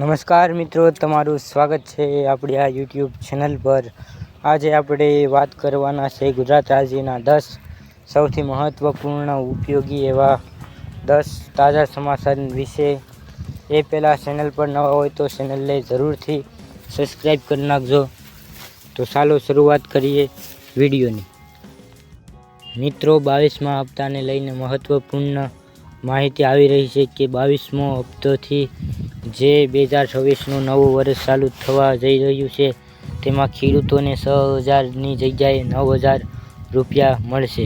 નમસ્કાર મિત્રો, તમારું સ્વાગત છે આપણી આ યુટ્યુબ ચેનલ પર। આજે આપણે વાત કરવાના છે ગુજરાત રાજ્યના 10 સૌથી મહત્વપૂર્ણ ઉપયોગી એવા 10 તાજા સમાચાર વિશે। એ પહેલાં ચેનલ પર નવા હોય તો ચેનલને જરૂરથી સબસ્ક્રાઈબ કરી નાખજો। તો ચાલો શરૂઆત કરીએ વિડીયોની। મિત્રો, 22મા હપ્તાને લઈને મહત્વપૂર્ણ માહિતી આવી રહી છે કે 22મો હપ્તોથી જે 2026નું નવું વર્ષ ચાલુ થવા જઈ રહ્યું છે તેમાં ખેડૂતોને 6,000ની જગ્યાએ 9,000 રૂપિયા મળશે।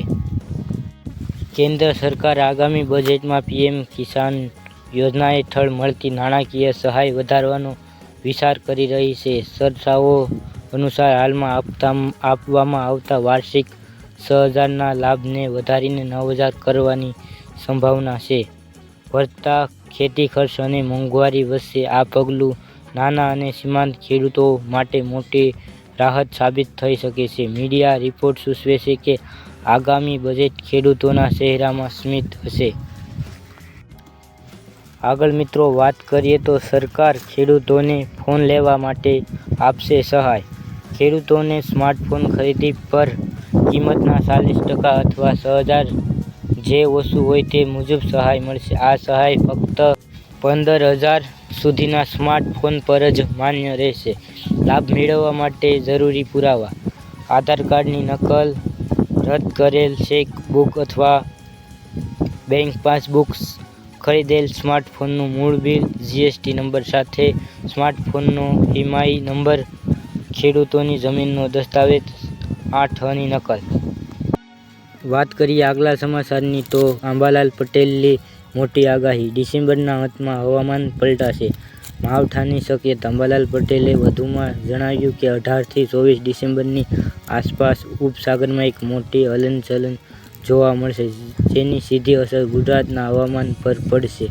કેન્દ્ર સરકાર આગામી બજેટમાં પીએમ કિસાન યોજના હેઠળ મળતી નાણાકીય સહાય વધારવાનો વિચાર કરી રહી છે। ચર્ચાઓ અનુસાર હાલમાં આપવામાં આવતા વાર્ષિક 6,000ના લાભને વધારીને 9,000 કરવાની સંભાવના છે। વધતા ખેતી ખર્ચ અને મોંઘવારી વચ્ચે આ પગલું નાના અને સીમાંત ખેડૂતો માટે મોટી રાહત સાબિત થઈ શકે છે। મીડિયા રિપોર્ટ સૂચવે છે કે આગામી બજેટ ખેડૂતોના ચહેરામાં સ્મિત હશે। આગળ મિત્રો વાત કરીએ તો સરકાર ખેડૂતોને ફોન લેવા માટે આપશે સહાય। ખેડૂતોને સ્માર્ટફોન ખરીદી પર કિંમતના 40% અથવા 6,000 જે ઓછું હોય તે મુજબ સહાય મળશે। આ સહાય ફક્ત 15,000 સુધીના સ્માર્ટફોન પર જ માન્ય રહેશે। લાભ મેળવવા માટે જરૂરી પુરાવા: આધાર કાર્ડની નકલ, રદ કરેલ ચેક બુક અથવા બેંક પાસબુક, ખરીદેલ સ્માર્ટફોનનું મૂળ બિલ, જીએસટી નંબર સાથે સ્માર્ટફોનનો ઈએમઆઈ નંબર, ખેડૂતોની જમીનનો દસ્તાવેજ, 8ની નકલ। વાત કરીએ આગલા સમાચારની તો અંબાલાલ પટેલની મોટી આગાહી, ડિસેમ્બરના અંતમાં હવામાન પલટાશે, માવઠાની શક્યતા। અંબાલાલ પટેલે વધુમાં જણાવ્યું કે 18થી 24 ડિસેમ્બરની આસપાસ ઉપસાગરમાં એક મોટી હલનચલન જોવા મળશે જેની સીધી અસર ગુજરાતના હવામાન પર પડશે।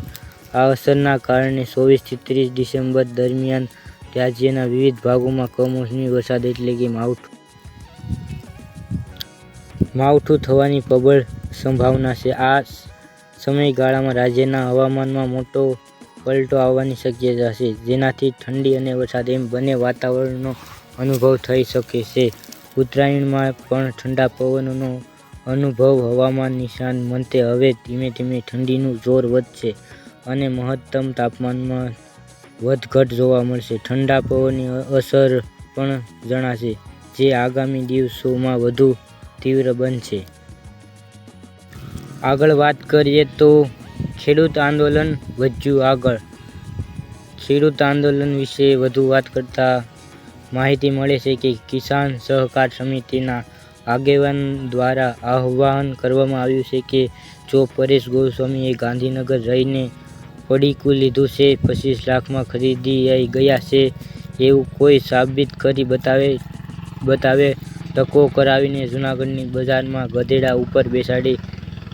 આ અસરના કારણે 24થી 30 ડિસેમ્બર દરમિયાન રાજ્યના વિવિધ ભાગોમાં કમોસમી વરસાદ એટલે કે માવઠું થવાની પ્રબળ સંભાવના છે। આ સમયગાળામાં રાજ્યના હવામાનમાં મોટો પલટો આવવાની શક્યતા છે જેનાથી ઠંડી અને વરસાદ એમ બંને વાતાવરણનો અનુભવ થઈ શકે છે। ઉત્તરાયણમાં પણ ઠંડા પવનનો અનુભવ હવામાન નિષ્ણાત મતે હવે ધીમે ધીમે ઠંડીનું જોર વધશે અને મહત્તમ તાપમાનમાં વધઘટ જોવા મળશે। ઠંડા પવનની અસર પણ જણાશે જે આગામી દિવસોમાં વધુ તીવ્ર બનશે। આગળ વાત કરીએ તો ખેડૂત આંદોલન વધ્યું આગળ। ખેડૂત આંદોલન વિશે વધુ વાત કરતા માહિતી મળે છે કે કિસાન સહકાર સમિતિના આગેવાન દ્વારા આહ્વાન કરવામાં આવ્યું છે કે જો પરેશ ગોસ્વામીએ ગાંધીનગર રહીને પડીકું લીધું છે, 25 લાખમાં ખરીદી ગયા છે એવું કોઈ સાબિત કરી બતાવે, ધક્કો કરાવીને જૂનાગઢની બજારમાં ગધેડા ઉપર બેસાડી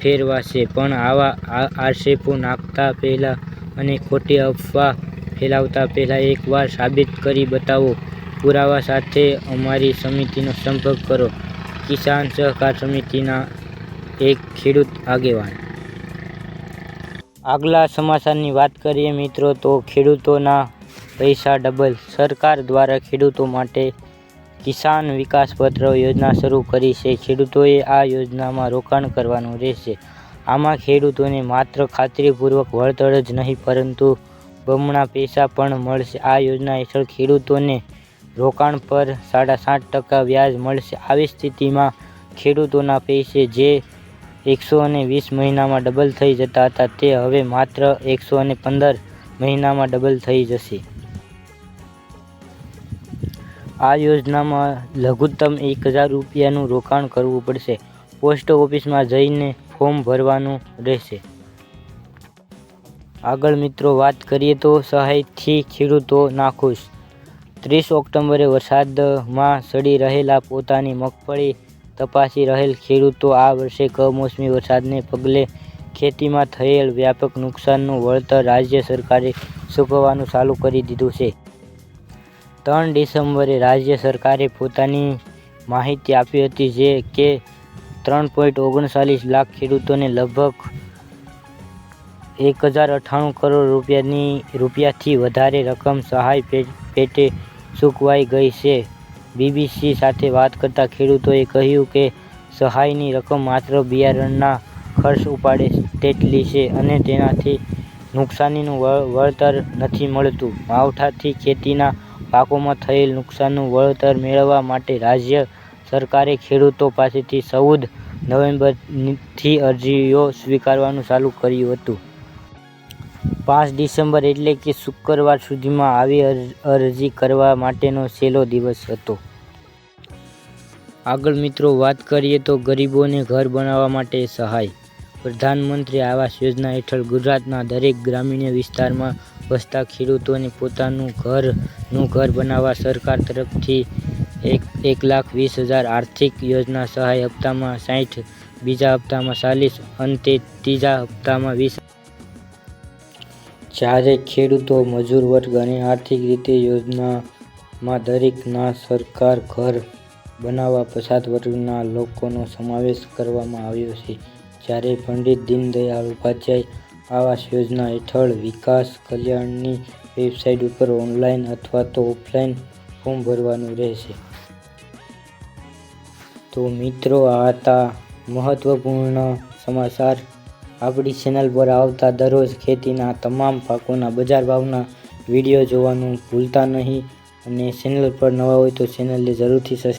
ફેરવાશે। પણ આવા આક્ષેપો નાખતા પહેલા અને ખોટી અફવા ફેલાવતા પહેલા એકવાર સાબિત કરી બતાવો। પુરાવા સાથે અમારી સમિતિનો સંપર્ક કરો। કિસાન સહકાર સમિતિના એક ખેડૂત આગેવાન। આગલા સમાચારની વાત કરીએ મિત્રો તો ખેડૂતોના પૈસા ડબલ, સરકાર દ્વારા ખેડૂતો માટે કિસાન વિકાસ પત્ર યોજના શરૂ કરી છે। ખેડૂતોએ આ યોજનામાં રોકાણ કરવાનું રહેશે। આમાં ખેડૂતોને માત્ર ખાતરીપૂર્વક વળતર જ નહીં પરંતુ બમણા પૈસા પણ મળશે। આ યોજના હેઠળ ખેડૂતોને રોકાણ પર 7.5% વ્યાજ મળશે। આવી સ્થિતિમાં ખેડૂતોના પૈસે જે 120 મહિનામાં ડબલ થઈ જતા હતા તે હવે માત્ર 115 મહિનામાં ડબલ થઈ જશે। આ યોજનામાં લઘુત્તમ 1,000 રૂપિયાનું રોકાણ કરવું પડશે। પોસ્ટ ઓફિસમાં જઈને ફોર્મ ભરવાનું રહેશે। આગળ મિત્રો વાત કરીએ તો સહાયથી ખેડૂતો નાખુશ, 30 ઓક્ટોબરે વરસાદમાં સડી રહેલા પોતાની મગફળી તપાસી રહેલ ખેડૂતો આ વર્ષે કમોસમી વરસાદને પગલે ખેતીમાં થયેલ વ્યાપક નુકસાનનું વળતર રાજ્ય સરકારે ચૂકવવાનું ચાલુ કરી દીધું છે। 3 ડિસેમ્બરે રાજ્ય સરકારે પોતાની માહિતી આપી હતી જે કે 3.39 લાખ ખેડૂતોને લગભગ 1098 કરોડ રૂપિયાથી વધારે રકમ સહાય પેટે ચૂકવાઈ ગઈ છે. બીબીસી સાથે વાત કરતા ખેડૂતોએ કહ્યું કે સહાયની રકમ માત્ર બિયારણના ખર્ચ ઉપાડે તેટલી છે અને તેનાથી નુકસાનીનું વળતર નથી મળતું. માવઠાથી ખેતીના પાકોમાં થયેલ નુકસાનનું વળતર મેળવવા માટે રાજ્ય સરકારે ખેડૂતો પાસેથી 14 નવેમ્બરથી અરજીઓ સ્વીકારવાનું ચાલુ કર્યું હતું. 5 ડિસેમ્બર એટલે કે શુક્રવાર સુધીમાં આવી અરજી કરવા માટેનો છેલ્લો દિવસ હતો. આગળ મિત્રો વાત કરીએ તો ગરીબોને ઘર બનાવવા માટે સહાય. પ્રધાનમંત્રી આવાસ યોજના હેઠળ ગુજરાતના દરેક ગ્રામીણ વિસ્તારમાં વસતા ખેડૂતોને પોતાનું ઘર બનાવવા સરકાર તરફથી 1,20,000 આર્થિક યોજના સહાય હપ્તામાં 60, બીજા હપ્તામાં 40 અને ત્રીજા હપ્તામાં 20. જ્યારે ખેડૂતો, મજૂર વર્ગ અને આર્થિક રીતે યોજનામાં દરેકના સરકાર ઘર બનાવવા પછાત વર્ગના લોકોનો સમાવેશ કરવામાં આવ્યો છે. જ્યારે પંડિત દીનદયાળ ઉપાધ્યાય આવાસ યોજના હેઠળ વિકાસ કલ્યાણની વેબસાઇટ ઉપર ઓનલાઈન અથવા તો ઓફલાઈન ફોર્મ ભરવાનું રહેશે. તો મિત્રો આ હતા મહત્વપૂર્ણ સમાચાર. આપણી ચેનલ પર આવતા દરરોજ ખેતીના તમામ પાકોના બજાર ભાવના વિડીયો જોવાનું ભૂલતા નહીં અને ચેનલ પર નવા હોય તો ચેનલને જરૂરથી સબસ્ક્રાઇબ